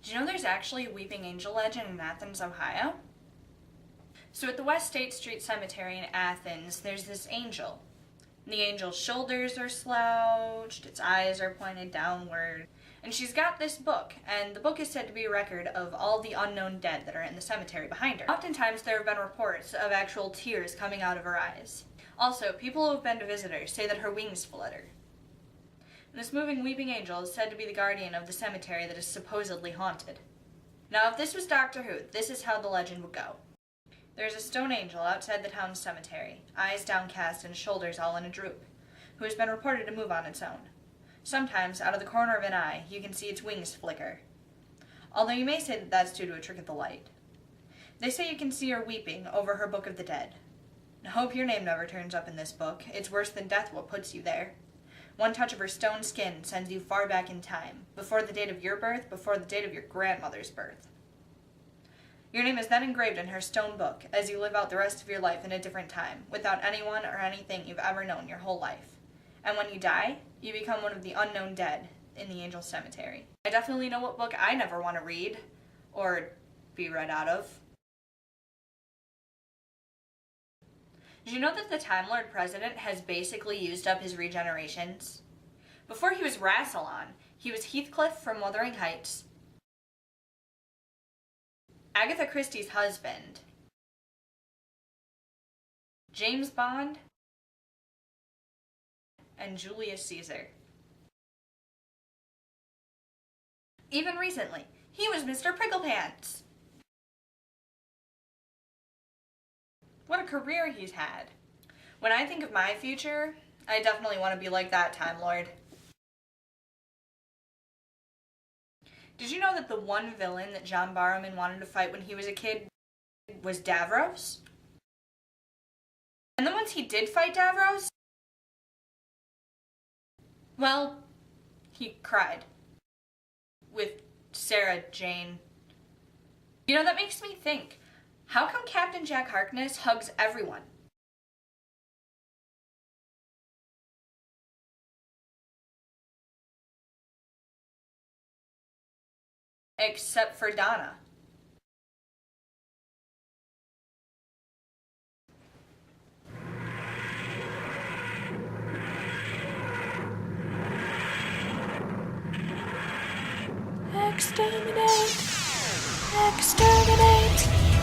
Did you know there's actually a weeping angel legend in Athens, Ohio? So at the West State Street Cemetery in Athens, there's this angel. The angel's shoulders are slouched, its eyes are pointed downward, and she's got this book, and the book is said to be a record of all the unknown dead that are in the cemetery behind her. Oftentimes there have been reports of actual tears coming out of her eyes. Also, people who have been to visit her say that her wings flutter. And this moving weeping angel is said to be the guardian of the cemetery that is supposedly haunted. Now, if this was Doctor Who, this is how the legend would go. There's a stone angel outside the town's cemetery, eyes downcast and shoulders all in a droop, who has been reported to move on its own. Sometimes, out of the corner of an eye, you can see its wings flicker. Although you may say that that's due to a trick of the light. They say you can see her weeping over her Book of the Dead. I hope your name never turns up in this book. It's worse than death what puts you there. One touch of her stone skin sends you far back in time, before the date of your birth, before the date of your grandmother's birth. Your name is then engraved in her stone book as you live out the rest of your life in a different time, without anyone or anything you've ever known your whole life. And when you die, you become one of the unknown dead in the angel cemetery. I definitely know what book I never want to read, or be read out of. Did you know that the Time Lord President has basically used up his regenerations? Before he was Rassilon, he was Heathcliff from Wuthering Heights, Agatha Christie's husband, James Bond, and Julius Caesar. Even recently, he was Mr. Pricklepants. What a career he's had. When I think of my future, I definitely want to be like that Time Lord. Did you know that the one villain that John Barrowman wanted to fight when he was a kid was Davros? And then once he did fight Davros, well, he cried. With Sarah Jane. You know, that makes me think, how come Captain Jack Harkness hugs everyone? Except for Donna. Exterminate! Exterminate!